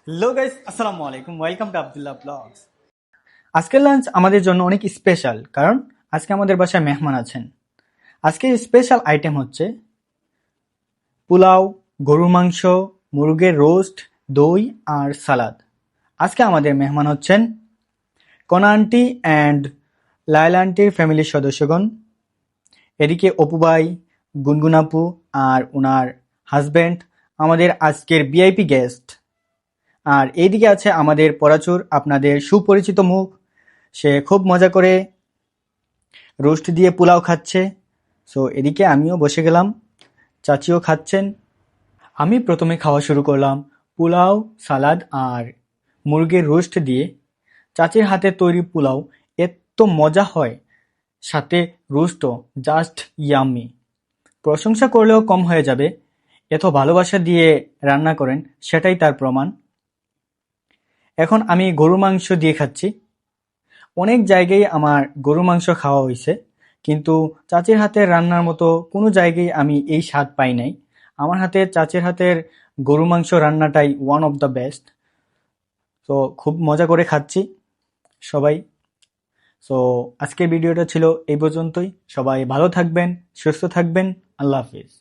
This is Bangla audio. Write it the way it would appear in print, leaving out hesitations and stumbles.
হ্যালো গাইস, আসসালামু আলাইকুম। Welcome to Abdullah blogs. আজকের লাঞ্চ আমাদের জন্য অনেক স্পেশাল, কারণ আজকে আমাদের বাসায় মেহমান আছেন। আজকে স্পেশাল আইটেম হচ্ছে পোলাও, গরুর মাংস, মুরগের রোস্ট, দই আর সালাদ। আজকে আমাদের মেহমান হচ্ছেন কনা আন্টি অ্যান্ড লায়লা আন্টির ফ্যামিলির সদস্যগণ। এদিকে অপু ভাই, গুনগুন আপু আর ওনার হাজব্যান্ড আমাদের আজকের ভিআইপি গেস্ট। আর এইদিকে আছে আমাদের পরাচুর, আপনাদের সুপরিচিত মুখ। সে খুব মজা করে রোস্ট দিয়ে পোলাও খাচ্ছে। সো এদিকে আমিও বসে গেলাম, চাচিও খাচ্ছেন। আমি প্রথমে খাওয়া শুরু করলাম পোলাও, সালাদ আর মুরগির রোস্ট দিয়ে। চাচির হাতে তৈরি পোলাও এত মজা হয়, সাথে রোস্টও জাস্ট ইয়াম্মি। প্রশংসা করলেও কম হয়ে যাবে, এত ভালোবাসা দিয়ে রান্না করেন, সেটাই তার প্রমাণ। এখন আমি গরুর মাংস দিয়ে খাচ্ছি। অনেক জায়গায় আমার গরুর মাংস খাওয়া হয়েছে, কিন্তু চাচির হাতের রান্নার মতো কোনো জায়গায় আমি এই স্বাদ পাই নাই। আমার হাতের চাচির হাতের গরুর মাংস রান্নাটাই ওয়ান অফ দ্য বেস্ট। তো খুব মজা করে খাচ্ছি সবাই। সো আজকের ভিডিওটা ছিল এই পর্যন্তই। সবাই ভালো থাকবেন, সুস্থ থাকবেন। আল্লাহ হাফিজ।